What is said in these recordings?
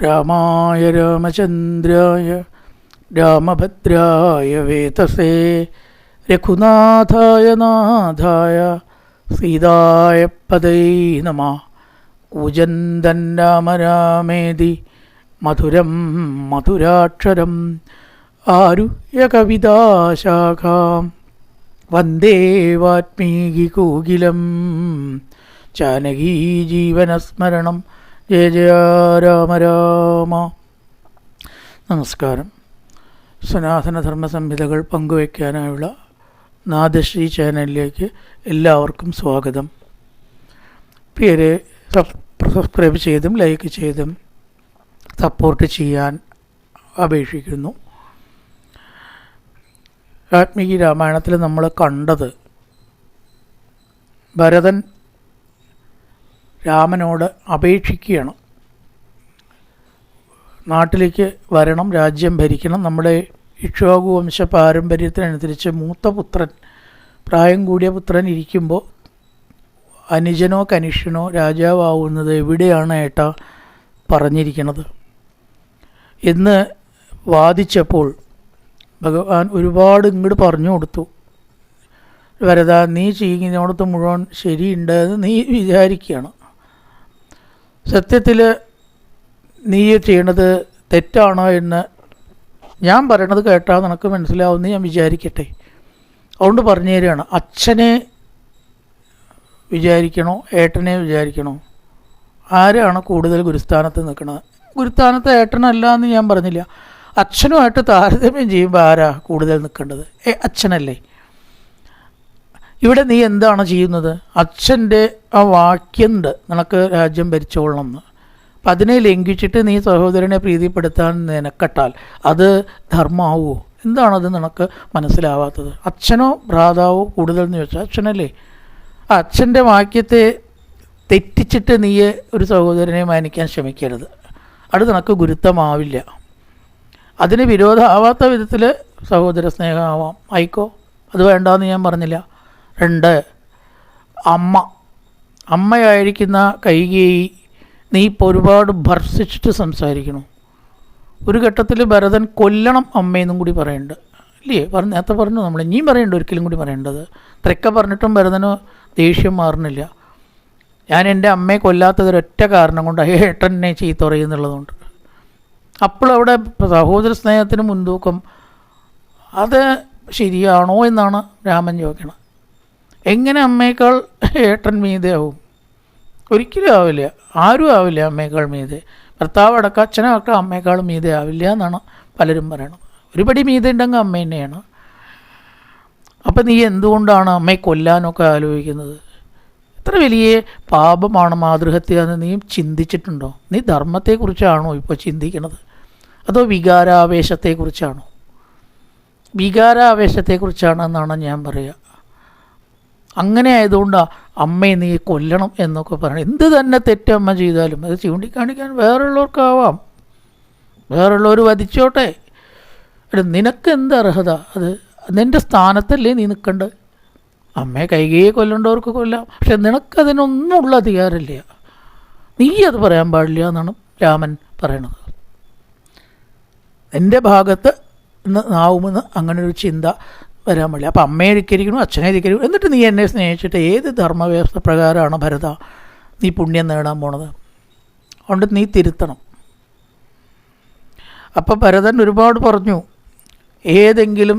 രാമായ രാമചന്ദ്രായ രാമഭദ്രായ വേതസേ രഘുനാഥായ നാഥായ സീതായ പതൈ നമഃ. കൂജന്തൻ രാമ രാമേതി മധുരം മധുരാക്ഷരം ആരുഹ്യ കവിതാശാഖാം വന്ദേ വാൽമീകികോകിലം. ജാനകീ ജീവനസ്മരണം. ജയ ജയ രാമ രാമ. നമസ്കാരം. സനാതനധർമ്മ സംഹിതകൾ പങ്കുവയ്ക്കാനായുള്ള നാദശ്രീ ചാനലിലേക്ക് എല്ലാവർക്കും സ്വാഗതം. പേര് സബ്സ്ക്രൈബ് ചെയ്തും ലൈക്ക് ചെയ്തും സപ്പോർട്ട് ചെയ്യാൻ അപേക്ഷിക്കുന്നു. വാൽമീകി രാമായണത്തിൽ നമ്മൾ കണ്ടത് ഭരതൻ രാമനോട് അപേക്ഷിക്കുകയാണ്, നാട്ടിലേക്ക് വരണം, രാജ്യം ഭരിക്കണം. നമ്മുടെ ഇക്ഷ്വാകു വംശ പാരമ്പര്യത്തിനനുസരിച്ച് മൂത്ത പുത്രൻ, പ്രായം കൂടിയ പുത്രൻ ഇരിക്കുമ്പോൾ അനുജനോ കനിഷ്യനോ രാജാവാവുന്നത് എവിടെയാണ് ഏട്ടാ പറഞ്ഞിരിക്കുന്നത് എന്ന് വാദിച്ചപ്പോൾ ഭഗവാൻ ഒരുപാട് ഇങ്ങോട്ട് പറഞ്ഞു കൊടുത്തു. വരദാ, നീ ചെയ്യുന്നതിനോടത്ത് മുഴുവൻ ശരിയുണ്ട് എന്ന് നീ വിചാരിക്കുകയാണ്. സത്യത്തിൽ നീ ചെയ്യണത് തെറ്റാണോ എന്ന് ഞാൻ പറയണത് കേട്ടാൽ നിനക്ക് മനസ്സിലാവുമെന്ന് ഞാൻ വിചാരിക്കട്ടെ. അതുകൊണ്ട് പറഞ്ഞു തരികയാണ്. അച്ഛനെ വിചാരിക്കണോ ഏട്ടനെ വിചാരിക്കണോ? ആരാണ് കൂടുതൽ ഗുരുസ്ഥാനത്ത് നിൽക്കുന്നത്? ഗുരുസ്ഥാനത്ത് ഏട്ടനല്ല എന്ന് ഞാൻ പറഞ്ഞില്ല. അച്ഛനുമായിട്ട് താരതമ്യം ചെയ്യുമ്പോൾ ആരാ കൂടുതൽ നിൽക്കേണ്ടത്? അച്ഛനല്ലേ. ഇവിടെ നീ എന്താണ് ചെയ്യുന്നത്? അച്ഛൻ്റെ ആ വാക്യമുണ്ട്, നിനക്ക് രാജ്യം ഭരിച്ചോളണം എന്ന്. അപ്പം അതിനെ ലംഘിച്ചിട്ട് നീ സഹോദരനെ പ്രീതിപ്പെടുത്താൻ നിനക്കട്ടാൽ അത് ധർമ്മാവോ? എന്താണത് നിനക്ക് മനസ്സിലാവാത്തത്? അച്ഛനോ ഭ്രാതാവോ കൂടുതൽ എന്ന് ചോദിച്ചാൽ അച്ഛനല്ലേ. ആ അച്ഛൻ്റെ വാക്യത്തെ തെറ്റിച്ചിട്ട് നീ ഒരു സഹോദരനെ മാനിക്കാൻ ശ്രമിക്കരുത്. അത് നിനക്ക് ഗുരുത്വമാവില്ല. അതിന് വിരോധമാവാത്ത വിധത്തിൽ സഹോദര സ്നേഹമാവാം, ആയിക്കോ, അത് വേണ്ടാന്ന് ഞാൻ പറഞ്ഞില്ല. 2, അമ്മയായിരിക്കുന്ന കൈകേയി നീ ഇപ്പോൾ ഒരുപാട് ഭർഷിച്ചിട്ട് സംസാരിക്കണു. ഒരു ഘട്ടത്തിൽ ഭരതൻ കൊല്ലണം അമ്മയെന്നും കൂടി പറയുന്നുണ്ട്, ഇല്ലേ? നേരത്തെ പറഞ്ഞു, നമ്മൾ ഇനിയും പറയുന്നുണ്ട്, ഒരിക്കലും കൂടി പറയേണ്ടത്. ഇത്രയൊക്കെ പറഞ്ഞിട്ടും ഭരതന് ദേഷ്യം മാറുന്നില്ല. ഞാൻ എൻ്റെ അമ്മയെ കൊല്ലാത്തതൊരൊറ്റ കാരണം കൊണ്ട് ഏട്ടനെ ചീത്ത പറയുന്നുള്ളതുകൊണ്ട്. അപ്പോൾ അവിടെ സഹോദര സ്നേഹത്തിന് മുൻതൂക്കം. അത് ശരിയാണോ എന്നാണ് രാമൻ ചോദിക്കണം. എങ്ങനെ അമ്മയേക്കാൾ ഏട്ടൻ മീതയാവും? ഒരിക്കലും ആവില്ല, ആരും ആവില്ല അമ്മയേക്കാൾ മീതെ. ഭർത്താവ് അടക്കം അച്ഛനടക്കം അമ്മയേക്കാൾ മീതെ ആവില്ല എന്നാണ് പലരും പറയണത്. ഒരുപടി മീതെ ഉണ്ടെങ്കിൽ അമ്മ തന്നെയാണ്. അപ്പം നീ എന്തുകൊണ്ടാണ് അമ്മയെ കൊല്ലാനൊക്കെ ആലോചിക്കുന്നത്? എത്ര വലിയ പാപമാണ് മാതൃഹത്യ എന്ന് നീ ചിന്തിച്ചിട്ടുണ്ടോ? നീ ധർമ്മത്തെക്കുറിച്ചാണോ ഇപ്പോൾ ചിന്തിക്കുന്നത്, അതോ വികാരാവേശത്തെക്കുറിച്ചാണോ? വികാരാവേശത്തെക്കുറിച്ചാണെന്നാണ് ഞാൻ പറയുക. അങ്ങനെ ആയതുകൊണ്ടാണ് അമ്മയെ നീ കൊല്ലണം എന്നൊക്കെ പറയണം. എന്ത് തന്നെ തെറ്റമ്മ ചെയ്താലും അത് ചൂണ്ടിക്കാണിക്കാൻ വേറുള്ളവർക്കാവാം, വേറുള്ളവർ വധിച്ചോട്ടെ. നിനക്ക് എന്ത് അർഹത? അത് നിൻ്റെ സ്ഥാനത്തല്ലേ നീ നിൽക്കേണ്ടത്. അമ്മയെ കൈകേയെ കൊല്ലേണ്ടവർക്ക് കൊല്ലാം, പക്ഷെ നിനക്കതിനൊന്നുമുള്ള അധികാരമില്ല. നീ അത് പറയാൻ പാടില്ല എന്നാണ് രാമൻ പറയണത്. എൻ്റെ ഭാഗത്ത് നാവുമെന്ന് അങ്ങനെ ഒരു ചിന്ത വരാൻ പാടില്ല. അപ്പം അമ്മയെ ധിക്കരിക്കണം, അച്ഛനെ ധിക്കരിക്കണം. എന്നിട്ട് നീ എന്നെ സ്നേഹിച്ചിട്ട് ഏത് ധർമ്മവ്യവസ്ഥ പ്രകാരമാണ് ഭരത നീ പുണ്യം നേടാൻ പോണത്? അതുകൊണ്ട് നീ തിരുത്തണം. അപ്പം ഭരതൻ ഒരുപാട് പറഞ്ഞു. ഏതെങ്കിലും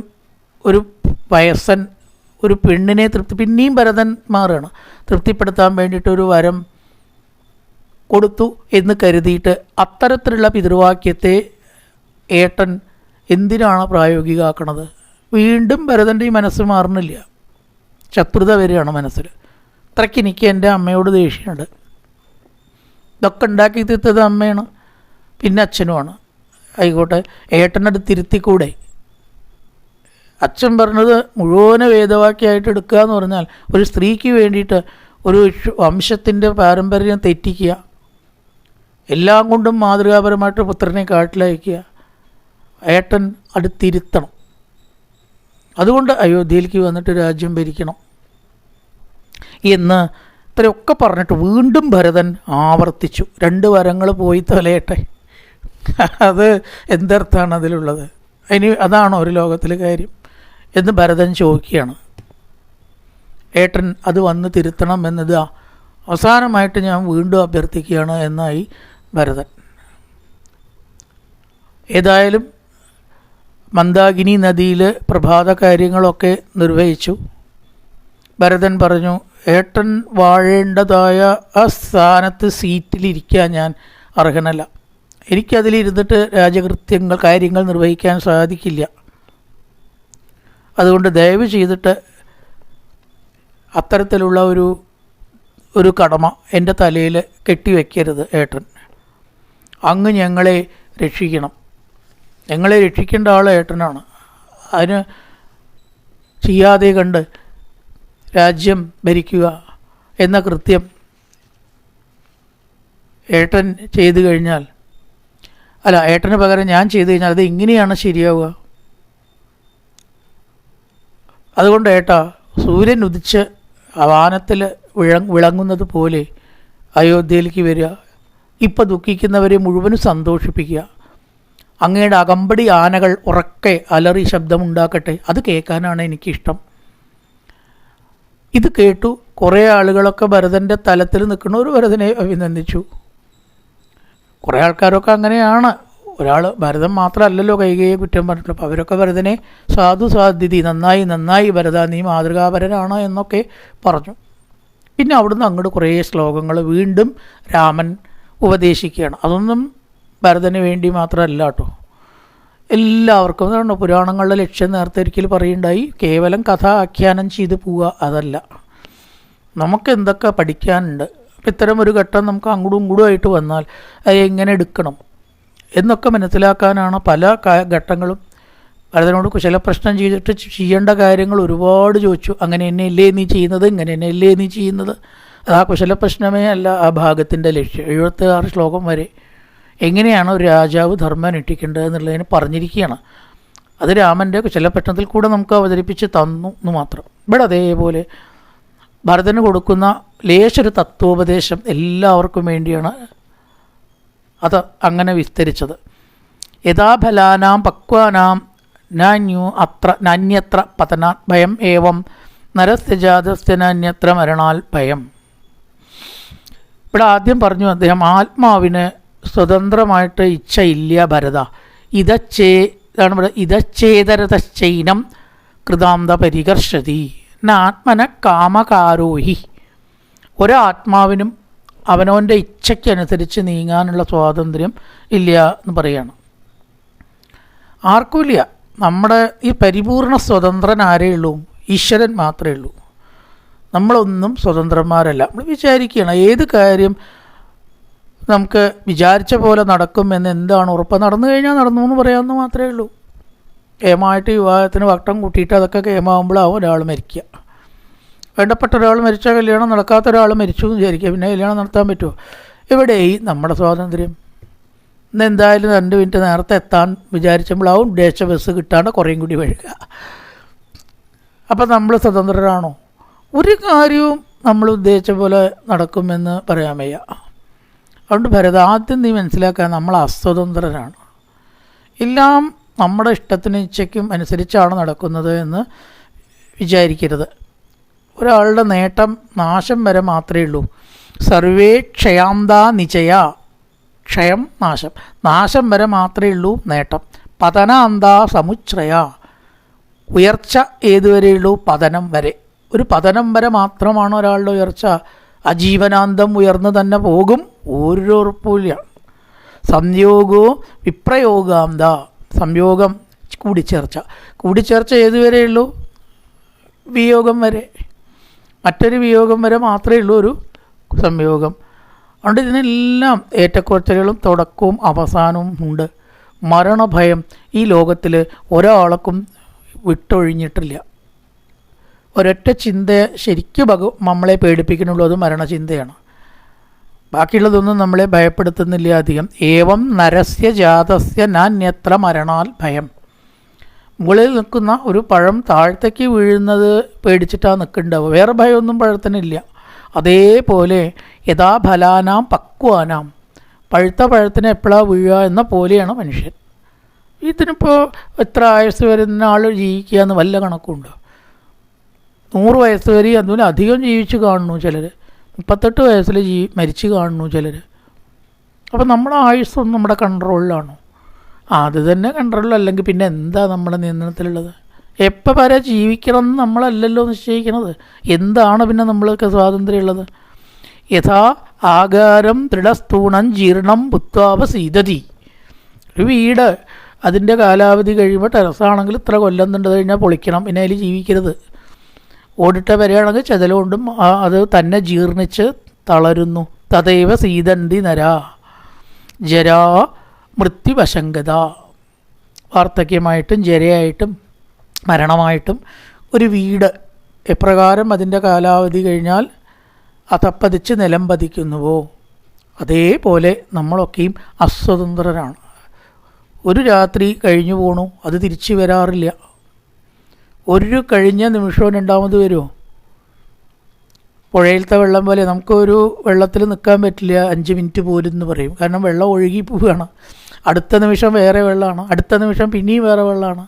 ഒരു വയസ്സൻ ഒരു പെണ്ണിനെ പിന്നെയും ഭരതൻ മാറുകയാണ്. തൃപ്തിപ്പെടുത്താൻ വേണ്ടിയിട്ടൊരു വരം കൊടുത്തു എന്ന് കരുതിയിട്ട് അത്തരത്തിലുള്ള പിതൃവാക്യത്തെ ഏട്ടൻ എന്തിനാണ് പ്രായോഗികമാക്കണത്? വീണ്ടും ഭരതൻ്റെ ഈ മനസ്സ് മാറുന്നില്ല, ശത്രുത വരികയാണ് മനസ്സിൽ. അത്രയ്ക്ക് എനിക്ക് എൻ്റെ അമ്മയോട് ദേഷ്യമുണ്ട്. ഇതൊക്കെ ഉണ്ടാക്കി തീർത്തത് അമ്മയാണ്, പിന്നെ അച്ഛനുമാണ്. ആയിക്കോട്ടെ, ഏട്ടനത് തിരുത്തിക്കൂടെ? അച്ഛൻ പറഞ്ഞത് മുഴുവൻ വേദവാക്യമായിട്ട് എടുക്കുക എന്ന് പറഞ്ഞാൽ ഒരു സ്ത്രീക്ക് വേണ്ടിയിട്ട് ഒരു വംശത്തിൻ്റെ പാരമ്പര്യം തെറ്റിക്കുക, എല്ലാം കൊണ്ടും മാതൃകാപരമായിട്ട് പുത്രനെ കാട്ടിലയക്കുക. ഏട്ടൻ അത് തിരുത്തണം. അതുകൊണ്ട് അയോധ്യയിലേക്ക് വന്നിട്ട് രാജ്യം ഭരിക്കണം എന്ന് ഇത്രയൊക്കെ പറഞ്ഞിട്ട് വീണ്ടും ഭരതൻ ആവർത്തിച്ചു. 2 വരങ്ങൾ പോയി തൊലയട്ടെ, അത് എന്തർത്ഥാണ് അതിലുള്ളത്? ഇനി അതാണോ ഒരു ലോകത്തിലെ കാര്യം എന്ന് ഭരതൻ ചോദിക്കുകയാണ്. ഏട്ടൻ അത് വന്ന് തിരുത്തണം എന്നത് അവസാനമായിട്ട് ഞാൻ വീണ്ടും അഭ്യർത്ഥിക്കുകയാണ് എന്നായി ഭരതൻ. ഏതായാലും മന്ദാകിനി നദിയിൽ പ്രഭാത കാര്യങ്ങളൊക്കെ നിർവഹിച്ചു. ഭരതൻ പറഞ്ഞു, ഏട്ടൻ വാഴേണ്ടതായ ആ സ്ഥാനത്ത് സീറ്റിലിരിക്കാൻ ഞാൻ അർഹനല്ല. എനിക്കതിലിരുന്നിട്ട് രാജകൃത്യങ്ങൾ കാര്യങ്ങൾ നിർവഹിക്കാൻ സാധിക്കില്ല. അതുകൊണ്ട് ദയവ് ചെയ്തിട്ട് അത്തരത്തിലുള്ള ഒരു കടമ എൻ്റെ തലയിൽ കെട്ടിവെക്കരുത് ഏട്ടൻ. അങ്ങ് ഞങ്ങളെ രക്ഷിക്കണം. ഞങ്ങളെ രക്ഷിക്കേണ്ട ആൾ ഏട്ടനാണ്. അതിന് ചെയ്യാതെ കണ്ട് രാജ്യം ഭരിക്കുക എന്ന കൃത്യം ഏട്ടൻ ചെയ്തു കഴിഞ്ഞാൽ, അല്ല ഏട്ടന് പകരം ഞാൻ ചെയ്തു കഴിഞ്ഞാൽ അത് എങ്ങനെയാണ് ശരിയാവുക? അതുകൊണ്ട് ഏട്ടാ, സൂര്യൻ ഉദിച്ച് വാനത്തിൽ വിളങ്ങുന്നത് പോലെ അയോധ്യയിലേക്ക് വരിക. ഇപ്പം ദുഃഖിക്കുന്നവരെ മുഴുവനും സന്തോഷിപ്പിക്കുക. അങ്ങയുടെ അകമ്പടി ആനകൾ ഉറക്കെ അലറി ശബ്ദമുണ്ടാക്കട്ടെ. അത് കേൾക്കാനാണ് എനിക്കിഷ്ടം. ഇത് കേട്ടു കുറേ ആളുകളൊക്കെ ഭരതൻ്റെ തലത്തിൽ നിൽക്കുന്ന ഒരു ഭരതനെ അഭിനന്ദിച്ചു. കുറേ ആൾക്കാരൊക്കെ അങ്ങനെയാണ്. ഒരാൾ ഭരതൻ മാത്രമല്ലല്ലോ കൈകേയെ കുറ്റം പറഞ്ഞിട്ടുള്ളൂ. അപ്പോൾ അവരൊക്കെ ഭരതനെ സാധുസാധ്യതി നന്നായി ഭരത, നീ മാതൃകാപരനാണ് എന്നൊക്കെ പറഞ്ഞു. പിന്നെ അവിടുന്ന് അങ്ങോട്ട് കുറേ ശ്ലോകങ്ങൾ വീണ്ടും രാമൻ ഉപദേശിക്കുകയാണ്. അതൊന്നും ഭരതന് വേണ്ടി മാത്രമല്ല കേട്ടോ, എല്ലാവർക്കും. അതാണ് പുരാണങ്ങളുടെ ലക്ഷ്യം. നേരത്തെ ഒരിക്കൽ പറയുണ്ടായി, കേവലം കഥ ആഖ്യാനം ചെയ്ത് പോവുക അതല്ല, നമുക്ക് എന്തൊക്കെ പഠിക്കാനുണ്ട്. അപ്പം ഇത്തരം ഒരു ഘട്ടം നമുക്ക് അങ്ങോട്ടും ഇങ്ങോട്ടുമായിട്ട് വന്നാൽ അത് എങ്ങനെ എടുക്കണം എന്നൊക്കെ മനസ്സിലാക്കാനാണ് പല ഘട്ടങ്ങളും. ഭരതനോട് കുശലപ്രശ്നം ചെയ്തിട്ട് ചെയ്യേണ്ട കാര്യങ്ങൾ ഒരുപാട് ചോദിച്ചു. അങ്ങനെ എന്നെയല്ലേ നീ ചെയ്യുന്നത്, ഇങ്ങനെ എന്നെയല്ലേ നീ ചെയ്യുന്നത്. അത് ആ കുശലപ്രശ്നമേ അല്ല ആ ഭാഗത്തിൻ്റെ ലക്ഷ്യം. 76 ശ്ലോകം വരെ എങ്ങനെയാണ് ഒരു രാജാവ് ധർമ്മം അനുഷ്ഠിക്കേണ്ടത് എന്നുള്ളതിന് പറഞ്ഞിരിക്കുകയാണ്. അത് രാമൻ്റെ കുശലപ്രശ്നത്തിൽ കൂടെ നമുക്ക് അവതരിപ്പിച്ച് തന്നു എന്ന് മാത്രം. ഇവിടെ അതേപോലെ ഭരതന് കൊടുക്കുന്ന ലേശൊരു തത്വോപദേശം എല്ലാവർക്കും വേണ്ടിയാണ് അത് അങ്ങനെ വിസ്തരിച്ചത്. യഥാഫലാനാം പക്വാനാം നാന്യത്ര പതനാത് ഭയം ഏവം നരസ്യ ജാതസ്യ നാന്യത്ര മരണാൽ ഭയം. ഇവിടെ ആദ്യം പറഞ്ഞു അദ്ദേഹം, ആത്മാവിന് സ്വതന്ത്രമായിട്ട് ഇച്ഛയില്ല ഭരത. ഇതച്ചേതരതശ്ചൈനം കൃതാന്ത പരികർഷതി ആത്മന കാമകാരോഹി. ഒരാത്മാവിനും അവനവൻ്റെ ഇച്ഛയ്ക്കനുസരിച്ച് നീങ്ങാനുള്ള സ്വാതന്ത്ര്യം ഇല്ല എന്ന് പറയാണ്. ആർക്കുമില്ല. നമ്മുടെ ഈ പരിപൂർണ സ്വതന്ത്രൻ ആരേ ഉള്ളൂ? ഈശ്വരൻ മാത്രമേ ഉള്ളൂ. നമ്മളൊന്നും സ്വതന്ത്രന്മാരല്ല. നമ്മൾ വിചാരിക്കുകയാണ് ഏത് കാര്യം നമുക്ക് വിചാരിച്ച പോലെ നടക്കുമെന്ന് എന്താണ് ഉറപ്പ്? നടന്നു കഴിഞ്ഞാൽ നടന്നു എന്ന് പറയാമെന്ന് മാത്രമേ ഉള്ളൂ. കേമായിട്ട് വിവാഹത്തിന് വട്ടം കൂട്ടിയിട്ട് അതൊക്കെ കേമാകുമ്പോഴാവും ഒരാൾ മരിക്കുക. വേണ്ടപ്പെട്ട ഒരാൾ മരിച്ചാൽ കല്യാണം നടക്കാത്ത ഒരാൾ മരിച്ചു എന്ന് വിചാരിക്കുക. പിന്നെ കല്യാണം നടത്താൻ പറ്റുമോ? എവിടെയായി നമ്മുടെ സ്വാതന്ത്ര്യം? ഇന്ന് എന്തായാലും 2 മിനിറ്റ് നേരത്തെ എത്താൻ വിചാരിച്ചപ്പോഴാവും ഉദ്ദേശ ബസ് കിട്ടാണ്ട് കുറേയും കൂടി വഴുക. അപ്പം നമ്മൾ സ്വതന്ത്രരാണോ? ഒരു കാര്യവും നമ്മൾ ഉദ്ദേശിച്ച പോലെ നടക്കുമെന്ന് പറയാൻ വയ്യ. അതുകൊണ്ട് ഭരത, ആദ്യം നീ മനസ്സിലാക്കാൻ നമ്മൾ അസ്വതന്ത്രരാണ്. എല്ലാം നമ്മുടെ ഇഷ്ടത്തിനും ഇച്ഛയ്ക്കും അനുസരിച്ചാണ് നടക്കുന്നത് എന്ന് വിചാരിക്കരുത്. ഒരാളുടെ നേട്ടം നാശം വരെ മാത്രമേ ഉള്ളൂ. സർവേ ക്ഷയാന്താ നിചയ. ക്ഷയം നാശം, നാശം വരെ മാത്രമേ ഉള്ളൂ നേട്ടം. പതനാന്താ സമുച്ഛ്രയ. ഉയർച്ച ഏതുവരെയുള്ളൂ? പതനം വരെ. ഒരു പതനം വരെ മാത്രമാണ് ഒരാളുടെ ഉയർച്ച. അജീവനാന്തം ഉയർന്നു തന്നെ പോകും, ഒരു ഉറപ്പുമില്ല. സംയോഗോ വിപ്രയോഗാന്ത. സംയോഗം കൂടിച്ചേർച്ച ഏതുവരെയുള്ളൂ? വിയോഗം വരെ. മറ്റൊരു വിയോഗം വരെ മാത്രമേ ഉള്ളൂ ഒരു സംയോഗം. അതുകൊണ്ട് ഇതിനെല്ലാം ഏറ്റക്കുറച്ചിലുകളും തുടക്കവും അവസാനവും ഉണ്ട്. മരണഭയം ഈ ലോകത്തിൽ ഒരാൾക്കും വിട്ടൊഴിഞ്ഞിട്ടില്ല. ഒരൊറ്റ ചിന്ത ശരിക്കും നമ്മളെ പേടിപ്പിക്കുന്നുള്ളൂ, അത് മരണചിന്തയാണ്. ബാക്കിയുള്ളതൊന്നും നമ്മളെ ഭയപ്പെടുത്തുന്നില്ല അധികം. ഏവം നരസ്യ ജാതസ്യ നാന്യത്ര മരണാൽ ഭയം. മുകളിൽ നിൽക്കുന്ന ഒരു പഴം താഴത്തേക്ക് വീഴുന്നത് പേടിച്ചിട്ടാണ് നിൽക്കേണ്ടത്. വേറെ ഭയമൊന്നും പഴത്തിനില്ല. അതേപോലെ യഥാഫലാനാം പക്വാനാം. പഴുത്ത പഴത്തിന് എപ്പോഴാണ് വീഴുക എന്ന പോലെയാണ് മനുഷ്യൻ. ഇതിനിപ്പോൾ എത്ര ആയുസ് വരുന്ന ആൾ ജീവിക്കുക എന്ന് വല്ല കണക്കുണ്ടോ? 100 വയസ്സ് വരെ അതുപോലെ അധികം ജീവിച്ച് കാണുന്നു ചിലർ, 38 വയസ്സിൽ മരിച്ച് കാണുന്നു ചിലർ. അപ്പോൾ നമ്മുടെ ആയുസ്സൊന്നും നമ്മുടെ കൺട്രോളിലാണോ? അത് തന്നെ കൺട്രോളിലല്ലെങ്കിൽ പിന്നെ എന്താ നമ്മുടെ നിയന്ത്രണത്തിലുള്ളത്? എപ്പോൾ വരെ ജീവിക്കണം എന്ന് നമ്മളല്ലല്ലോ നിശ്ചയിക്കണത്. എന്താണ് പിന്നെ നമ്മൾക്ക് സ്വാതന്ത്ര്യമുള്ളത്? യഥാ ആകാരം ദൃഢസ്ഥൂണം ജീർണം ഭുത്വാപസീദതി. ഒരു വീട് അതിൻ്റെ കാലാവധി കഴിയുമ്പോൾ ടെറസാണെങ്കിൽ ഇത്ര കൊല്ലം കണ്ടു കഴിഞ്ഞാൽ പൊളിക്കണം, പിന്നെ അതിൽ ജീവിക്കരുത്. ഓടിട്ട വരെയാണെങ്കിൽ ചെതലുകൊണ്ടും അത് തന്നെ ജീർണിച്ച് തളരുന്നു. തദൈവ സീതന്തി നരാ ജരാ മൃത്യുവശങ്കത. വാർദ്ധക്യമായിട്ടും ജരയായിട്ടും മരണമായിട്ടും ഒരു വീട് എപ്രകാരം അതിൻ്റെ കാലാവധി കഴിഞ്ഞാൽ അതപ്പതിച്ച് നിലം പതിക്കുന്നുവോ അതേപോലെ നമ്മളൊക്കെയും അസ്വതന്ത്രരാണ്. ഒരു രാത്രി കഴിഞ്ഞു പോണു, അത് തിരിച്ചു വരാറില്ല. ഒരു കഴിഞ്ഞ നിമിഷവും രണ്ടാമത് വരുമോ? പുഴയിലത്തെ വെള്ളം പോലെ നമുക്കൊരു വെള്ളത്തിൽ നിൽക്കാൻ പറ്റില്ല 5 മിനിറ്റ് പോലും എന്ന് പറയും. കാരണം വെള്ളം ഒഴുകി പോവുകയാണ്. അടുത്ത നിമിഷം വേറെ വെള്ളമാണ്, അടുത്ത നിമിഷം പിന്നെയും വേറെ വെള്ളമാണ്,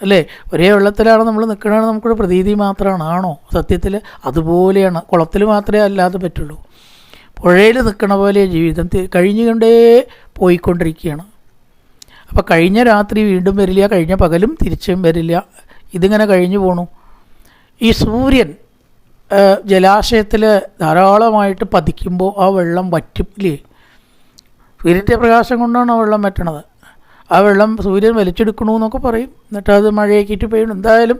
അല്ലേ? ഒരേ വെള്ളത്തിലാണ് നമ്മൾ നിൽക്കണമെന്ന് നമുക്കൊരു പ്രതീതി മാത്രമാണ്. ആണോ സത്യത്തിൽ? അതുപോലെയാണ്. കുളത്തിൽ മാത്രമേ അല്ലാതെ പറ്റുള്ളൂ. പുഴയിൽ നിൽക്കണ പോലെ ജീവിതം കഴിഞ്ഞുകൊണ്ടേ പോയിക്കൊണ്ടിരിക്കുകയാണ്. അപ്പോൾ കഴിഞ്ഞ രാത്രി വീണ്ടും വരില്ല, കഴിഞ്ഞ പകലും തിരിച്ചും വരില്ല. ഇതിങ്ങനെ കഴിഞ്ഞു പോണു. ഈ സൂര്യൻ ജലാശയത്തിൽ ധാരാളമായിട്ട് പതിക്കുമ്പോൾ ആ വെള്ളം വറ്റില്ലേ? സൂര്യൻ്റെ പ്രകാശം കൊണ്ടാണ് ആ വെള്ളം വറ്റണത്. ആ വെള്ളം സൂര്യൻ വലിച്ചെടുക്കണമെന്നൊക്കെ പറയും. എന്നിട്ട് അത് മഴയാക്കിയിട്ട് പെയ്യണം. എന്തായാലും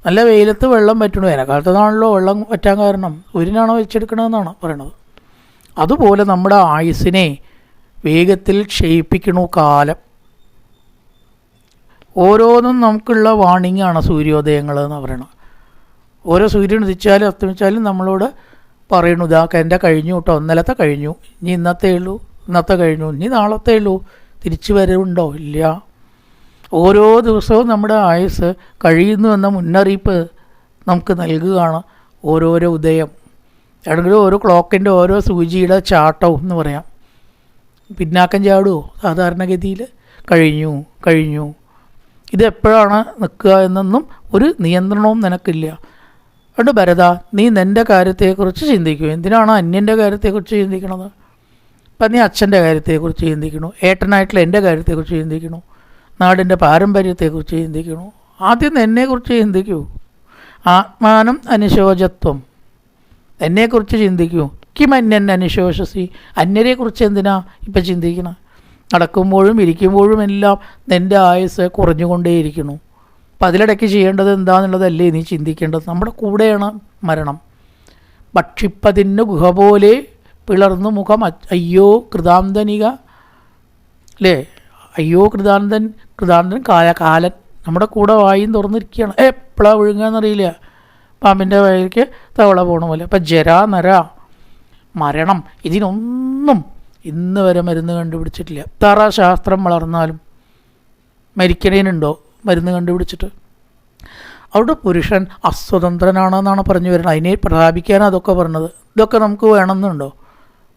നല്ല വെയിലത്ത് വെള്ളം വറ്റണു. വേനൽക്കാലത്തതാണല്ലോ വെള്ളം വറ്റാൻ കാരണം. സൂര്യനാണോ വലിച്ചെടുക്കണമെന്നാണ് പറയണത്. അതുപോലെ നമ്മുടെ ആയുസ്സിനെ വേഗത്തിൽ ക്ഷയിപ്പിക്കണു കാലം. ഓരോന്നും നമുക്കുള്ള വാണിങ്ങാണ് സൂര്യോദയങ്ങൾ എന്ന് പറയണം. ഓരോ സൂര്യൻ ഉദിച്ചാലും അസ്തമിച്ചാലും നമ്മളോട് പറയണു, ഇതാക്ക എൻ്റെ കഴിഞ്ഞു കേട്ടോ, ഇന്നലത്തെ കഴിഞ്ഞു, ഇനി ഇന്നത്തെ ഉള്ളൂ, ഇന്നത്തെ കഴിഞ്ഞു, ഇനി നാളത്തെ ഉള്ളൂ, തിരിച്ചു വരവുണ്ടോ? ഇല്ല. ഓരോ ദിവസവും നമ്മുടെ ആയുസ് കഴിയുന്നു എന്ന മുന്നറിയിപ്പ് നമുക്ക് നൽകുകയാണ് ഓരോരോ ഉദയം. ആണെങ്കിലും ഓരോ ക്ലോക്കിൻ്റെ ഓരോ സൂചിയുടെ ചാട്ടവും എന്ന് പറയാം. പിന്നാക്കം ചാടുമോ? സാധാരണഗതിയിൽ കഴിഞ്ഞു കഴിഞ്ഞു. ഇതെപ്പോഴാണ് നിൽക്കുക എന്നൊന്നും ഒരു നിയന്ത്രണവും നിനക്കില്ല. അതുകൊണ്ട് ഭരത, നീ നിൻ്റെ കാര്യത്തെക്കുറിച്ച് ചിന്തിക്കൂ. എന്തിനാണ് അന്യൻ്റെ കാര്യത്തെക്കുറിച്ച് ചിന്തിക്കണത്? ഇപ്പം നീ അച്ഛൻ്റെ കാര്യത്തെക്കുറിച്ച് ചിന്തിക്കണു, ഏട്ടനായിട്ടുള്ള എൻ്റെ കാര്യത്തെക്കുറിച്ച് ചിന്തിക്കണു, നാടിൻ്റെ പാരമ്പര്യത്തെക്കുറിച്ച് ചിന്തിക്കണു. ആദ്യം എന്നെക്കുറിച്ച് ചിന്തിക്കൂ. ആത്മാനം അനുശോചത്വം. എന്നെക്കുറിച്ച് ചിന്തിക്കൂ. കിമന്യൻ അനുശോചസി. അന്യരെക്കുറിച്ച് എന്തിനാ ഇപ്പം ചിന്തിക്കണം? നടക്കുമ്പോഴും ഇരിക്കുമ്പോഴും എല്ലാം നിൻ്റെ ആയുസ് കുറഞ്ഞുകൊണ്ടേയിരിക്കുന്നു. അപ്പം അതിലിടയ്ക്ക് ചെയ്യേണ്ടത് എന്താണെന്നുള്ളതല്ലേ നീ ചിന്തിക്കേണ്ടത്? നമ്മുടെ കൂടെയാണ് മരണം. ഭക്ഷിപ്പതിന് ഗുഹ പോലെ പിളർന്നു മുഖം അയ്യോ കൃതാന്തനിക, അല്ലേ? അയ്യോ കൃതാന്തൻ കാലൻ നമ്മുടെ കൂടെ വായും തുറന്നിരിക്കുകയാണ്. എപ്പോഴാണ് വിഴുങ്ങാന്നറിയില്ല. പാമ്പിൻ്റെ വയലേക്ക് തവള പോണ പോലെ. അപ്പം ജരാ നര മരണം, ഇതിനൊന്നും ഇന്ന് വരെ മരുന്ന് കണ്ടുപിടിച്ചിട്ടില്ല. എത്ര ശാസ്ത്രം വളർന്നാലും മരിക്കണേനുണ്ടോ മരുന്ന് കണ്ടുപിടിച്ചിട്ട്? അവിടെ പുരുഷൻ അസ്വതന്ത്രനാണെന്നാണ് പറഞ്ഞു വരുന്നത്. അതിനെ പ്രാപിക്കാനാണ് അതൊക്കെ പറഞ്ഞത്. ഇതൊക്കെ നമുക്ക് വേണമെന്നുണ്ടോ?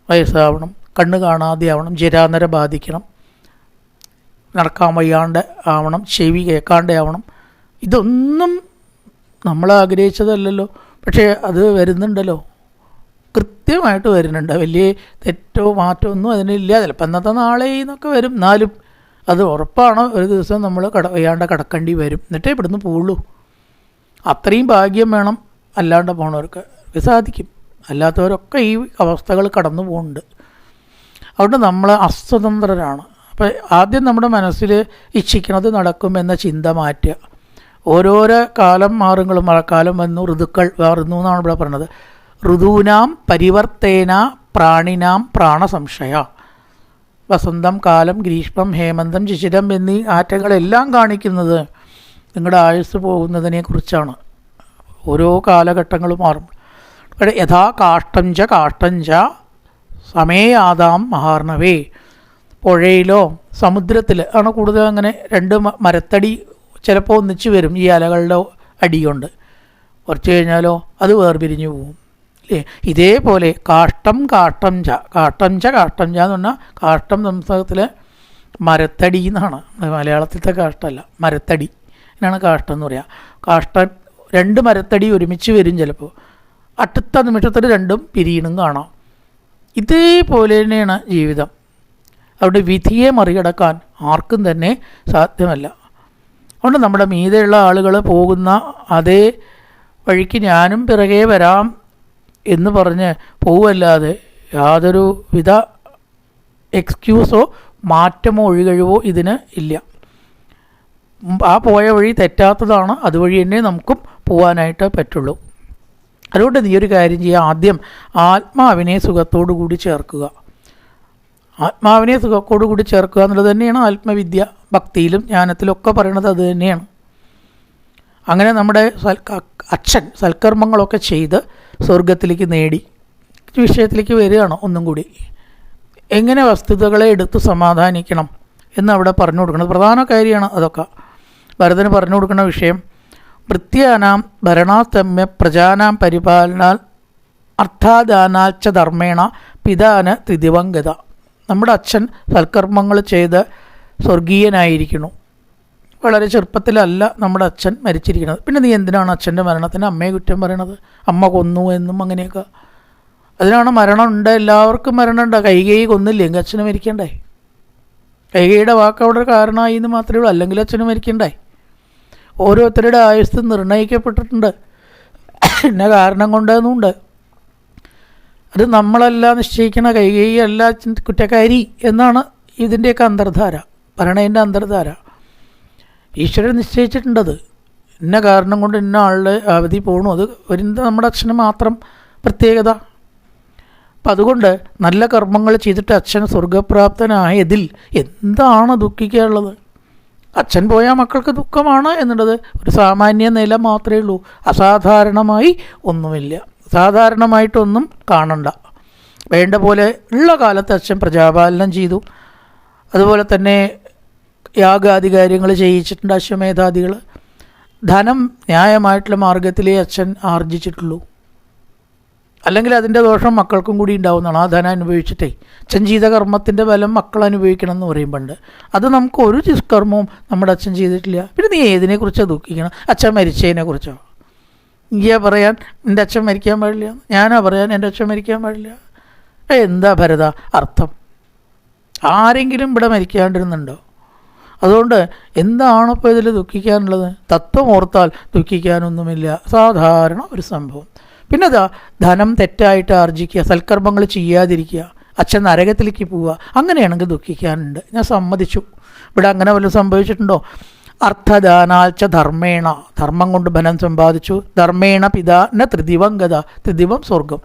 വയസ്സാവണം, കണ്ണ് കാണാതെ ആവണം, ജരാനര ബാധിക്കണം, നടക്കാൻ വയ്യാണ്ട് ആവണം, ചെവി കേൾക്കാണ്ട് ആവണം. ഇതൊന്നും നമ്മൾ ആഗ്രഹിച്ചതല്ലല്ലോ. പക്ഷേ അത് വരുന്നുണ്ടല്ലോ, കൃത്യമായിട്ട് വരുന്നുണ്ട്. വലിയ തെറ്റോ മാറ്റമോ ഒന്നും അതിനില്ല. ചിലപ്പോൾ ഇന്നത്തെ നാളെ എന്നൊക്കെ വരും. എന്നാലും അത് ഉറപ്പാണ്, ഒരു ദിവസം നമ്മൾ വയ്യാണ്ട് കിടക്കേണ്ടി വരും. എന്നിട്ടേ ഇവിടുന്ന് പോവുള്ളൂ. അത്രയും ഭാഗ്യം വേണം. അല്ലാണ്ട് പോണവർക്ക് സാധിക്കും. അല്ലാത്തവരൊക്കെ ഈ അവസ്ഥകൾ കടന്നു പോകുന്നുണ്ട്. അതുകൊണ്ട് നമ്മൾ അസ്വതന്ത്രരാണ്. അപ്പോൾ ആദ്യം നമ്മുടെ മനസ്സിൽ ഇച്ഛിക്കുന്നത് നടക്കുമെന്ന ചിന്ത മാറ്റുക. ഓരോരോ കാലം മാറുങ്ങളും, മഴക്കാലം വന്നു, ഋതുക്കൾ മാറുന്നു എന്നാണ് ഇവിടെ പറഞ്ഞത്. ഋതൂനാം പരിവർത്തേന പ്രാണിനാം പ്രാണസംശയ. വസന്തം, കാലം, ഗ്രീഷ്മം, ഹേമന്തം, ശിശിരം എന്നീ ആറ്റങ്ങളെല്ലാം കാണിക്കുന്നത് നിങ്ങളുടെ ആയുസ് പോകുന്നതിനെക്കുറിച്ചാണ്. ഓരോ കാലഘട്ടങ്ങളും മാറും. യഥാ കാഷ്ടഞ്ച സമേയാതാം മഹാർണവേ. പുഴയിലോ സമുദ്രത്തിൽ ആണ് കൂടുതൽ അങ്ങനെ രണ്ട് മരത്തടി ചിലപ്പോൾ ഒന്നിച്ച് വരും ഈ അലകളുടെ അടി കൊണ്ട്. കുറച്ച് കഴിഞ്ഞാലോ അത് വേർപിരിഞ്ഞു പോവും. അല്ലേ? ഇതേപോലെ കാഷ്ടം ച എന്ന് പറഞ്ഞാൽ കാഷ്ടം സംസ്കൃതത്തിൽ മരത്തടി എന്നാണ്, മലയാളത്തിലത്തെ കാഷ്ടമല്ല, മരത്തടി എന്നാണ് കാഷ്ടം എന്ന് പറയുക. കാഷ്ടം 2 മരത്തടി ഒരുമിച്ച് വരും, ചിലപ്പോൾ അടുത്ത നിമിഷത്തിൽ 2ഉം പിരിയണം കാണാം. ഇതേപോലെ തന്നെയാണ് ജീവിതം. അവിടെ വിധിയെ മറികടക്കാൻ ആർക്കും തന്നെ സാധ്യമല്ല. അതുകൊണ്ട് നമ്മുടെ മീതെയുള്ള ആളുകൾ പോകുന്ന അതേ വഴിക്ക് ഞാനും പിറകെ വരാം എന്ന് പറഞ്ഞ് പോവല്ലാതെ യാതൊരു വിധ എക്സ്ക്യൂസോ മാറ്റമോ ഒഴികഴിവോ ഇതിന് ഇല്ല. ആ പോയ വഴി തെറ്റാത്തതാണ്, അതുവഴി തന്നെ നമുക്കും പോകാനായിട്ട് പറ്റുള്ളൂ. അതുകൊണ്ട് നീ ഒരു കാര്യം ചെയ്യുക, ആദ്യം ആത്മാവിനെ സുഖത്തോടു കൂടി ചേർക്കുക. ആത്മാവിനെ സുഖത്തോടു കൂടി ചേർക്കുക എന്നുള്ളത് തന്നെയാണ് ആത്മവിദ്യ. ഭക്തിയിലും ജ്ഞാനത്തിലും ഒക്കെ പറയണത് അത് തന്നെയാണ്. അങ്ങനെ നമ്മുടെ അച്ഛൻ സൽക്കർമ്മങ്ങളൊക്കെ ചെയ്ത് സ്വർഗത്തിലേക്ക് നേടി വിഷയത്തിലേക്ക് വരികയാണ്. ഒന്നും കൂടി എങ്ങനെ വസ്തുതകളെ എടുത്ത് സമാധാനിക്കണം എന്ന് അവിടെ പറഞ്ഞു കൊടുക്കുന്നത് പ്രധാന കാര്യമാണ്. അതൊക്കെ ഭരതന് പറഞ്ഞു കൊടുക്കുന്ന വിഷയം. ഭൃത്യാനാം ഭരണാസമ്യ പ്രജാനാം പരിപാലനാൽ അർത്ഥാദാനാച്ച ധർമ്മേണ പിതാന് ത്രിദിവംഗത. നമ്മുടെ അച്ഛൻ സൽക്കർമ്മങ്ങൾ ചെയ്ത് സ്വർഗീയനായിരിക്കുന്നു. വളരെ ചെറുപ്പത്തിലല്ല നമ്മുടെ അച്ഛൻ മരിച്ചിരിക്കുന്നത്. പിന്നെ നീ എന്തിനാണ് അച്ഛൻ്റെ മരണത്തിന് അമ്മയെ കുറ്റം പറയണത്? അമ്മ കൊന്നു എന്നും അങ്ങനെയൊക്കെ. അതിനാണ് മരണമുണ്ട്, എല്ലാവർക്കും മരണമുണ്ട്. കൈകേയി കൊന്നില്ലെങ്കിൽ അച്ഛന് മരിക്കണ്ടേ? കൈകേയിയുടെ വാക്ക് അവിടെ ഒരു കാരണമായി എന്ന് മാത്രമേ ഉള്ളൂ, അല്ലെങ്കിൽ അച്ഛന് മരിക്കണ്ടേ? ഓരോരുത്തരുടെ ആയുസ് നിർണ്ണയിക്കപ്പെട്ടിട്ടുണ്ട്, ഇന്ന കാരണം കൊണ്ടെന്നുണ്ട്. അത് നമ്മളെല്ലാം നിശ്ചയിക്കണ. കൈകേയി അല്ല കുറ്റക്കാരി എന്നാണ് ഇതിൻ്റെയൊക്കെ അന്തർധാര, ഭരണേൻ്റെ അന്തർധാര. ഈശ്വരൻ നിശ്ചയിച്ചിട്ടുണ്ടത്. ഇന്ന കാരണം കൊണ്ട് ഇന്ന ആളുടെ അവധി പോകണു. അത് നമ്മുടെ അച്ഛന് മാത്രം പ്രത്യേകത. അപ്പം അതുകൊണ്ട് നല്ല കർമ്മങ്ങൾ ചെയ്തിട്ട് അച്ഛൻ സ്വർഗപ്രാപ്തനായതിൽ എന്താണ് ദുഃഖിക്കാനുള്ളത്? അച്ഛൻ പോയാൽ മക്കൾക്ക് ദുഃഖമാണ് എന്നുള്ളത് ഒരു സാമാന്യ നില മാത്രമേ ഉള്ളൂ. അസാധാരണമായി ഒന്നുമില്ല, സാധാരണമായിട്ടൊന്നും കാണണ്ട. വേണ്ട പോലെ ഉള്ള കാലത്ത് അച്ഛൻ പ്രജാപാലനം ചെയ്തു. അതുപോലെ തന്നെ യാഗാധികാര്യങ്ങൾ ചെയ്യിച്ചിട്ടുണ്ട് അശ്വമേധാദികൾ. ധനം ന്യായമായിട്ടുള്ള മാർഗത്തിലേ അച്ഛൻ ആർജിച്ചിട്ടുള്ളൂ. അല്ലെങ്കിൽ അതിൻ്റെ ദോഷം മക്കൾക്കും കൂടി ഉണ്ടാവുന്നതാണ്. ആ ധനം അനുഭവിച്ചിട്ടേ അച്ഛൻ ചെയ്ത കർമ്മത്തിൻ്റെ ബലം മക്കൾ അനുഭവിക്കണം എന്ന് പറയുമ്പോണ്ട് അത് നമുക്ക് ഒരു ദുഷ്കർമ്മവും നമ്മുടെ അച്ഛൻ ചെയ്തിട്ടില്ല. പിന്നെ നീ ഏതിനെക്കുറിച്ചാണ് ദുഃഖിക്കണം? അച്ഛൻ മരിച്ചതിനെക്കുറിച്ചോ? നീയാ പറയാൻ എൻ്റെ അച്ഛൻ മരിക്കാൻ പാടില്ല, ഞാനാ പറയാൻ എൻ്റെ അച്ഛൻ മരിക്കാൻ പാടില്ല. എന്താ ഭരത അർത്ഥം? ആരെങ്കിലും ഇവിടെ മരിക്കാണ്ടിരുന്നുണ്ടോ? അതുകൊണ്ട് എന്താണിപ്പോൾ ഇതിൽ ദുഃഖിക്കാനുള്ളത്? തത്വം ഓർത്താൽ ദുഃഖിക്കാനൊന്നുമില്ല, സാധാരണ ഒരു സംഭവം. പിന്നെ ധനം തെറ്റായിട്ട് ആർജിക്കുക, സൽക്കർമ്മങ്ങൾ ചെയ്യാതിരിക്കുക, അച്ഛൻ നരകത്തിലേക്ക് പോവുക, അങ്ങനെയാണെങ്കിൽ ദുഃഖിക്കാനുണ്ട്. ഞാൻ സമ്മതിച്ചു. ഇവിടെ അങ്ങനെ വല്ലതും സംഭവിച്ചിട്ടുണ്ടോ? അർത്ഥദാനാച്ച ധർമ്മേണ, ധർമ്മം കൊണ്ട് ധനം സമ്പാദിച്ചു. ധർമ്മേണ പിതാന ത്രിദിവംഗത, ത്രിദിവം സ്വർഗം.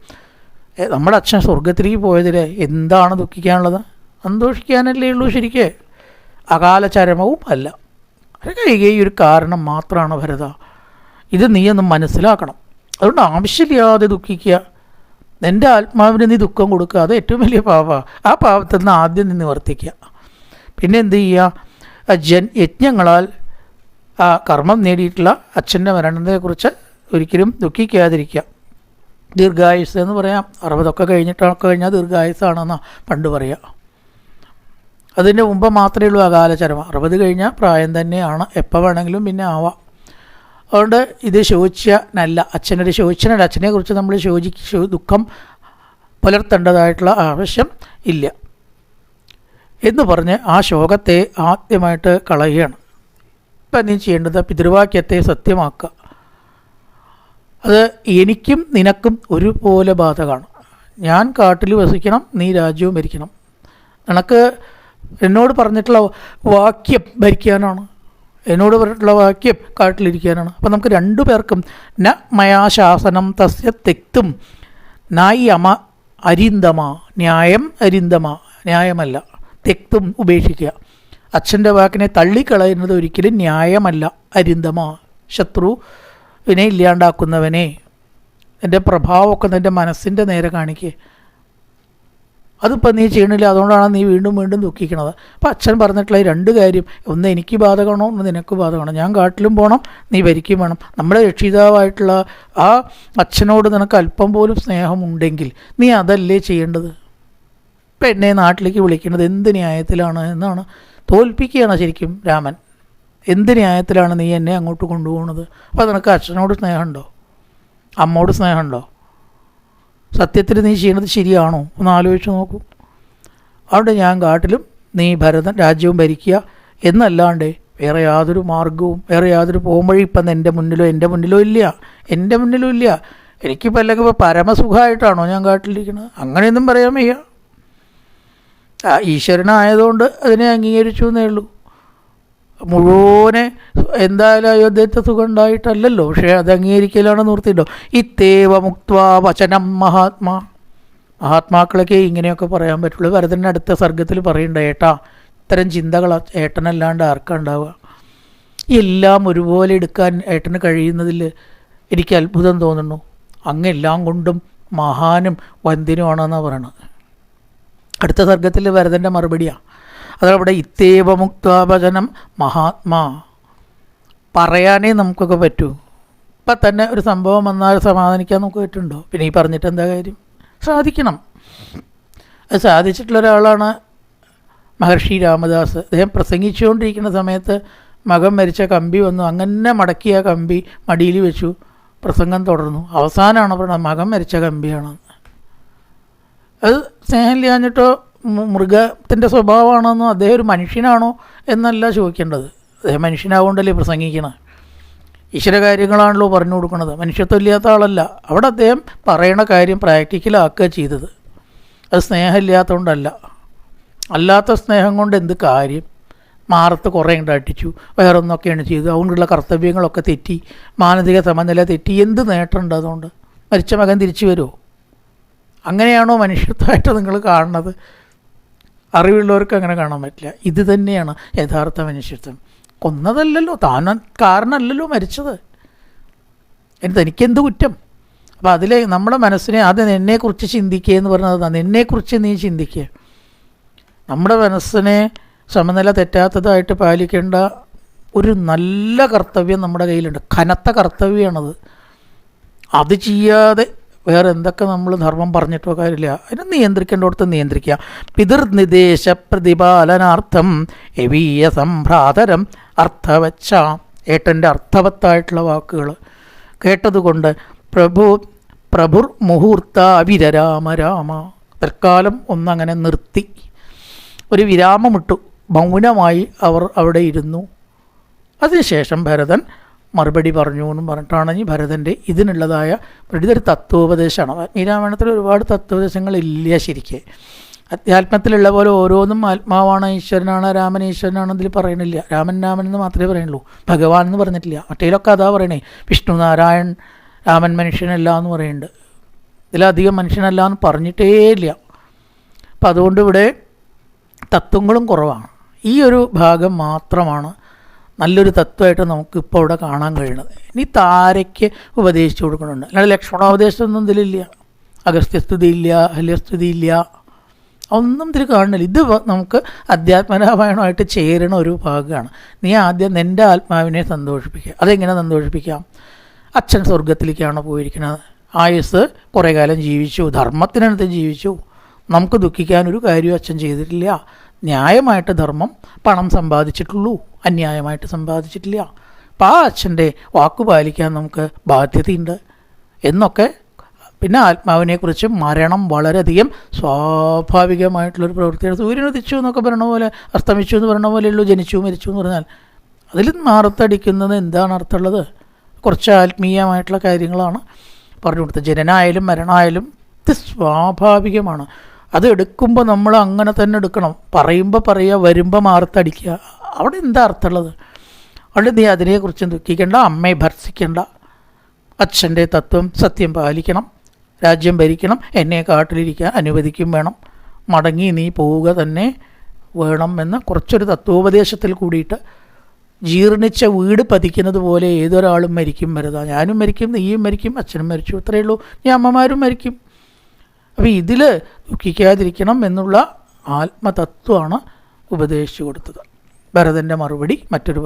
നമ്മുടെ അച്ഛൻ സ്വർഗത്തിലേക്ക് പോയതിൽ എന്താണ് ദുഃഖിക്കാനുള്ളത്? സന്തോഷിക്കാനല്ലേ ഉള്ളൂ. ശരിക്ക് അകാല ചരമവും അല്ല. കൈകേയി ഒരു കാരണം മാത്രമാണ് ഭരത. ഇത് നീയൊന്നും മനസ്സിലാക്കണം. അതുകൊണ്ട് ആവശ്യമില്ലാതെ ദുഃഖിക്കുക. എൻ്റെ ആത്മാവിന് നീ ദുഃഖം കൊടുക്കുക, അത് ഏറ്റവും വലിയ പാപമാണ്. ആ പാപത്തിൽ നിന്ന് ആദ്യം നിന്ന് നിവർത്തിക്കുക. പിന്നെ എന്ത് ചെയ്യുക? യജ്ഞങ്ങളാൽ ആ കർമ്മം നേടിയിട്ടുള്ള അച്ഛൻ്റെ മരണത്തെക്കുറിച്ച് ഒരിക്കലും ദുഃഖിക്കാതിരിക്കുക. ദീർഘായുസ് എന്ന് പറയാം. 60 കഴിഞ്ഞിട്ടൊക്കെ കഴിഞ്ഞാൽ ദീർഘായുസാണെന്നാണ് പണ്ട് പറയുക. അതിൻ്റെ മുമ്പ് മാത്രമേ ഉള്ളൂ അകാല ചരമം. 60 കഴിഞ്ഞാൽ പ്രായം തന്നെയാണ്, എപ്പോൾ വേണമെങ്കിലും പിന്നെ ആവാം. അതുകൊണ്ട് ഇത് ശോചനല്ല, അച്ഛനൊരു ശോചനല്ല. അച്ഛനെക്കുറിച്ച് നമ്മൾ ദുഃഖം പുലർത്തേണ്ടതായിട്ടുള്ള ആവശ്യം ഇല്ല എന്ന് പറഞ്ഞ് ആ ശോകത്തെ ആദ്യമായിട്ട് കളയുകയാണ്. ഇപ്പം നീ ചെയ്യേണ്ടത് പിതൃവാക്യത്തെ സത്യമാക്കുക. അത് എനിക്കും നിനക്കും ഒരുപോലെ ബാധകമാണ്. ഞാൻ കാട്ടിൽ വസിക്കണം, നീ രാജ്യവും ഭരിക്കണം. നിനക്ക് എന്നോട് പറഞ്ഞിട്ടുള്ള വാക്യം ഭരിക്കാനാണ്, എന്നോട് പറഞ്ഞിട്ടുള്ള വാക്യം കാട്ടിലിരിക്കാനാണ്. അപ്പം നമുക്ക് 2 പേർക്കും ന മയാ ശാസനം തസ്യ തെക്തും നായി അമ അരിന്തമ, ന്യായം അരിന്തമ, ന്യായമല്ല. തെക്തും ഉപേക്ഷിക്കുക. അച്ഛൻ്റെ വാക്കിനെ തള്ളിക്കളയുന്നത് ഒരിക്കലും ന്യായമല്ല. അരിന്തമ, ശത്രുവിനെ ഇല്ലാണ്ടാക്കുന്നവനെ, എൻ്റെ പ്രഭാവമൊക്കെ നിൻ്റെ മനസ്സിൻ്റെ നേരെ കാണിക്കുക. അതിപ്പോൾ നീ ചെയ്യണില്ല, അതുകൊണ്ടാണ് നീ വീണ്ടും വീണ്ടും ദുഃഖിക്കണത്. അപ്പം അച്ഛൻ പറഞ്ഞിട്ടുള്ള ഈ രണ്ട് കാര്യം, ഒന്ന് എനിക്ക് ബാധകമാണോ, ഒന്ന് നിനക്ക് ബാധകമാണോ. ഞാൻ കാട്ടിലും പോകണം, നീ ഭരിക്കും വേണം. നമ്മുടെ രക്ഷിതാവായിട്ടുള്ള ആ അച്ഛനോട് നിനക്ക് അല്പം പോലും സ്നേഹമുണ്ടെങ്കിൽ നീ അതല്ലേ ചെയ്യേണ്ടത്? ഇപ്പം എന്നെ നാട്ടിലേക്ക് വിളിക്കേണ്ടത് എന്ത് ന്യായത്തിലാണ് എന്നാണ്. തോൽപ്പിക്കുകയാണ് ശരിക്കും രാമൻ. എന്ത് ന്യായത്തിലാണ് നീ എന്നെ അങ്ങോട്ട് കൊണ്ടുപോകുന്നത്? അപ്പോൾ നിനക്ക് അച്ഛനോട് സ്നേഹമുണ്ടോ, അമ്മോട് സ്നേഹമുണ്ടോ? സത്യത്തിൽ നീ ചെയ്യുന്നത് ശരിയാണോ ഒന്ന് ആലോചിച്ച് നോക്കൂ. അവിടെ ഞാൻ കാട്ടിലും നീ ഭരതൻ രാജ്യവും ഭരിക്കുക എന്നല്ലാണ്ട് വേറെ യാതൊരു മാർഗവും വേറെ യാതൊരു പോംവഴി ഇപ്പം എൻ്റെ മുന്നിലോ എൻ്റെ മുന്നിലോ ഇല്ല. എനിക്കിപ്പോൾ അല്ലെങ്കിൽ ഇപ്പോൾ പരമസുഖമായിട്ടാണോ ഞാൻ കാട്ടിലിരിക്കുന്നത്? അങ്ങനെയൊന്നും പറയാൻ വയ്യ. ഈശ്വരനായതുകൊണ്ട് അതിനെ അംഗീകരിച്ചു എന്നേ ഉള്ളൂ. മുഴുവനെ എന്തായാലും അയോധ്യത്തെ സുഖം ഉണ്ടായിട്ടല്ലല്ലോ, പക്ഷേ അത് അംഗീകരിക്കലാണ് നിർത്തിയിട്ടോ. ഇത്തേവ മുക്ത്വാ വചനം മഹാത്മാക്കളൊക്കെ ഇങ്ങനെയൊക്കെ പറയാൻ പറ്റുള്ളൂ. ഭരതൻ്റെ അടുത്ത സർഗത്തിൽ പറയണ്ട, ഏട്ടാ ഇത്തരം ചിന്തകൾ ഏട്ടനല്ലാണ്ട് ആർക്കാ ഉണ്ടാവുക? എല്ലാം ഒരുപോലെ എടുക്കാൻ ഏട്ടന് കഴിയുന്നതിൽ എനിക്ക് അത്ഭുതം തോന്നുന്നു. അങ്ങെല്ലാം കൊണ്ടും മഹാനും വന്ധ്യനുമാണെന്നാണ് പറയണത്. അടുത്ത സർഗത്തിൽ ഭരതൻ്റെ മറുപടിയാണ്. അതവിടെ ഇത്തേവ മുക്താവചനം മഹാത്മാ. പറയാനേ നമുക്കൊക്കെ പറ്റൂ. ഇപ്പം തന്നെ ഒരു സംഭവം വന്നാൽ സമാധാനിക്കാൻ നമുക്ക് പറ്റുന്നുണ്ടോ? പിന്നെ ഈ പറഞ്ഞിട്ട് എന്താ കാര്യം? സാധിക്കണം. അത് സാധിച്ചിട്ടുള്ള ഒരാളാണ് മഹർഷി രാമദാസ്. അദ്ദേഹം പ്രസംഗിച്ചുകൊണ്ടിരിക്കുന്ന സമയത്ത് മകൻ മരിച്ച കമ്പി വന്നു. അങ്ങനെ മടക്കിയ കമ്പി മടിയിൽ വെച്ചു, പ്രസംഗം തുടർന്നു. അവസാനമാണ് പറയുന്നത് മകൻ മരിച്ച കമ്പിയാണ്. അത് സ്നേഹമില്ലാഞ്ഞിട്ടോ മൃഗത്തിൻ്റെ സ്വഭാവമാണെന്നോ അദ്ദേഹം ഒരു മനുഷ്യനാണോ എന്നല്ല ചോദിക്കേണ്ടത്. അദ്ദേഹം മനുഷ്യനാകൊണ്ടല്ലേ പ്രസംഗിക്കണത്. ഈശ്വര കാര്യങ്ങളാണല്ലോ പറഞ്ഞു കൊടുക്കുന്നത്. മനുഷ്യത്വം ഇല്ലാത്ത ആളല്ല. അവിടെ അദ്ദേഹം പറയണ കാര്യം പ്രാക്ടിക്കലാക്കുക ചെയ്തത്. അത് സ്നേഹമില്ലാത്തതുകൊണ്ടല്ല. അല്ലാത്ത സ്നേഹം കൊണ്ട് എന്ത് കാര്യം? മാറത്ത് കുറേ അടിച്ചു, വേറൊന്നൊക്കെയാണ് ചെയ്തത്. അതുകൊണ്ടുള്ള കർത്തവ്യങ്ങളൊക്കെ തെറ്റി, മാനസിക സമനില തെറ്റി. എന്ത് നേട്ടമുണ്ട് അതുകൊണ്ട്? മരിച്ച മകൻ തിരിച്ചു വരുമോ? അങ്ങനെയാണോ മനുഷ്യത്വമായിട്ട് നിങ്ങൾ കാണുന്നത്? അറിവുള്ളവർക്ക് അങ്ങനെ കാണാൻ പറ്റില്ല. ഇത് തന്നെയാണ് യഥാർത്ഥ മനുഷ്യത്വം. കൊന്നതല്ലല്ലോ, താൻ കാരണമല്ലല്ലോ മരിച്ചത്. തനിക്കെന്ത് കുറ്റം? അപ്പോൾ അതിലെ നമ്മുടെ മനസ്സിനെ ആദ്യം എന്നെക്കുറിച്ച് ചിന്തിക്കുക എന്ന് പറഞ്ഞത്, എന്നെക്കുറിച്ച് നീ ചിന്തിക്കുക. നമ്മുടെ മനസ്സിനെ സമനില തെറ്റാത്തതായിട്ട് പാലിക്കേണ്ട ഒരു നല്ല കർത്തവ്യം നമ്മുടെ കയ്യിലുണ്ട്. കനത്ത കർത്തവ്യമാണത്. അത് ചെയ്യാതെ വേറെ എന്തൊക്കെ നമ്മൾ ധർമ്മം പറഞ്ഞിട്ടോ കാര്യമില്ല. അതിനെ നിയന്ത്രിക്കേണ്ടടുത്ത് നിയന്ത്രിക്കുക. പിതൃനിർദ്ദേശ പ്രതിപാലനാർത്ഥം എവീയ സംഭ്രാതരം അർത്ഥവച്ച. ഏട്ടൻ്റെ അർത്ഥവത്തായിട്ടുള്ള വാക്കുകൾ കേട്ടതുകൊണ്ട് പ്രഭുർ മുഹൂർത്ത വിരരാമ രാമ. തൽക്കാലം ഒന്നങ്ങനെ നിർത്തി, ഒരു വിരാമമിട്ടു. മൗനമായി അവർ അവിടെ ഇരുന്നു. അതിനുശേഷം ഭരതൻ മറുപടി പറഞ്ഞു എന്നും പറഞ്ഞിട്ടാണ് ഈ ഭരതൻ്റെ ഇതിനുള്ളതായ ഇതൊരു തത്വോപദേശമാണ്. വാൽമീകി ഒരുപാട് തത്വോപദേശങ്ങളില്ല ശരിക്ക്. അധ്യാത്മത്തിലുള്ള പോലെ ഓരോന്നും ആത്മാവാണ്, ഈശ്വരനാണ്, രാമൻ ഈശ്വരനാണ് ഇതിൽ പറയണില്ല. രാമൻ എന്ന് മാത്രമേ പറയുള്ളൂ, ഭഗവാൻ എന്ന് പറഞ്ഞിട്ടില്ല. മറ്റേലൊക്കെ അതാ പറയണേ, വിഷ്ണു നാരായൺ, രാമൻ മനുഷ്യനല്ല എന്ന് പറയുന്നുണ്ട്. ഇതിലധികം മനുഷ്യനല്ല എന്ന് പറഞ്ഞിട്ടേ ഇല്ല. അപ്പം അതുകൊണ്ട് ഇവിടെ തത്വങ്ങളും കുറവാണ്. ഈ ഒരു ഭാഗം മാത്രമാണ് നല്ലൊരു തത്വമായിട്ട് നമുക്കിപ്പോൾ ഇവിടെ കാണാൻ കഴിയുന്നത്. ഇനി താരയ്ക്ക് ഉപദേശിച്ചു കൊടുക്കുന്നുണ്ട്. അല്ലാതെ ലക്ഷ്മണോപദേശമൊന്നും ഇതിലില്ല, അഗസ്ത്യസ്തുതി ഇല്ല, ഹല്യസ്തുതി ഇല്ല, ഒന്നും ഇതിൽ കാണുന്നില്ല. ഇത് നമുക്ക് അധ്യാത്മരാമായണമായിട്ട് ചേരണ ഒരു ഭാഗമാണ്. നീ ആദ്യം നിൻ്റെ ആത്മാവിനെ സന്തോഷിപ്പിക്കുക. അതെങ്ങനെ സന്തോഷിപ്പിക്കാം? അച്ഛൻ സ്വർഗത്തിലേക്കാണ് പോയിരിക്കുന്നത്, ആയുസ് കുറേ കാലം ജീവിച്ചു, ധർമ്മത്തിനടുത്ത് ജീവിച്ചു. നമുക്ക് ദുഃഖിക്കാനൊരു കാര്യവും അച്ഛൻ ചെയ്തിട്ടില്ല. ന്യായമായിട്ട് ധർമ്മം പണം സമ്പാദിച്ചിട്ടുള്ളൂ, അന്യായമായിട്ട് സമ്പാദിച്ചിട്ടില്ല. അപ്പം ആ അച്ഛൻ്റെ വാക്കു പാലിക്കാൻ നമുക്ക് ബാധ്യതയുണ്ട് എന്നൊക്കെ. പിന്നെ ആത്മാവിനെക്കുറിച്ച് മരണം വളരെയധികം സ്വാഭാവികമായിട്ടുള്ളൊരു പ്രവൃത്തിയാണ്. സൂര്യൻ ഉദിച്ചു എന്നൊക്കെ പറയണ പോലെ, അസ്തമിച്ചു എന്ന് പറയണ പോലെയുള്ളൂ ജനിച്ചു മരിച്ചു എന്ന് പറഞ്ഞാൽ. അതിൽ മാറത്തടിക്കുന്നത് എന്താണ് അർത്ഥമുള്ളത്? കുറച്ച് ആത്മീയമായിട്ടുള്ള കാര്യങ്ങളാണ് പറഞ്ഞു കൊടുത്തത്. ജനനായാലും മരണമായാലും ഇത് സ്വാഭാവികമാണ്. അത് എടുക്കുമ്പോൾ നമ്മൾ അങ്ങനെ തന്നെ എടുക്കണം. പറയുമ്പോൾ പറയുക, വരുമ്പോൾ മാറത്തടിക്കുക. അവിടെ എന്താ അർത്ഥമുള്ളത്? അവിടെ നീ അതിനെക്കുറിച്ച് ദുഃഖിക്കേണ്ട, അമ്മയെ ഭർസിക്കേണ്ട. അച്ഛൻ്റെ തത്വം സത്യം പാലിക്കണം, രാജ്യം ഭരിക്കണം, എന്നെ കാട്ടിലിരിക്കാൻ അനുവദിക്കും വേണം, മടങ്ങി നീ പോവുക തന്നെ വേണം എന്ന കുറച്ചൊരു തത്വോപദേശത്തിൽ കൂടിയിട്ട് ജീർണിച്ച വീട് പതിക്കുന്നത് പോലെ ഏതൊരാളും മരിക്കും. ഞാനും മരിക്കും, നീയും മരിക്കും, അച്ഛനും മരിച്ചു, അത്രയേ ഉള്ളൂ. ഈ അമ്മമാരും മരിക്കും. അപ്പോൾ ഇതിൽ ദുഃഖിക്കാതിരിക്കണം എന്നുള്ള ആത്മതത്വമാണ് ഉപദേശിച്ചു കൊടുത്തത്. ഭരതൻ്റെ മറുപടി മറ്റൊരു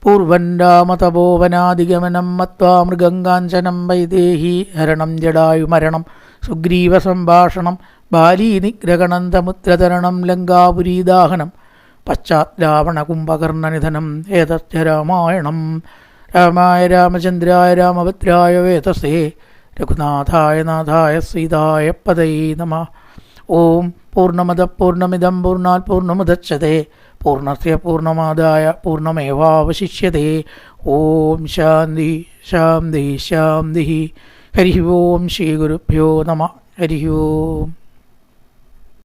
പൂർവന്റാമതപോവനാധിഗമനം മത്വാ മൃഗങ്കാഞ്ചനം വൈദേഹി ഹരണം ജടായുമരണം സുഗ്രീവ സംഭാഷണം ബാലീ നിഗ്രഹണം തമുദ്രതരണം ലങ്കാപുരീദാഹനം പശ്ചാത് രാവണ കുംഭകർണനിധനം ഏതസ്യ രാമായണം. രാമായ രാമചന്ദ്രായ രാമഭദ്രായ വേതസേ രഘുനാഥായ നാഥായ സീതായ പതയേ നമഃ. ഓം പൂർണ്ണമദ പൂർണ്ണമിദം പൂർണ്ണാത് പൂർണ്ണമുദച്യതേ പൂർണ്ണസ്യ പൂർണ്ണമാദായ പൂർണ്ണമേവാവശിഷ്യതേ. ഓം ശാന്തി ശാന്തി ശാന്തി. ഹരി ഓം ശ്രീ ഗുരുഭ്യോ നമഃ. ഹരി ഓം.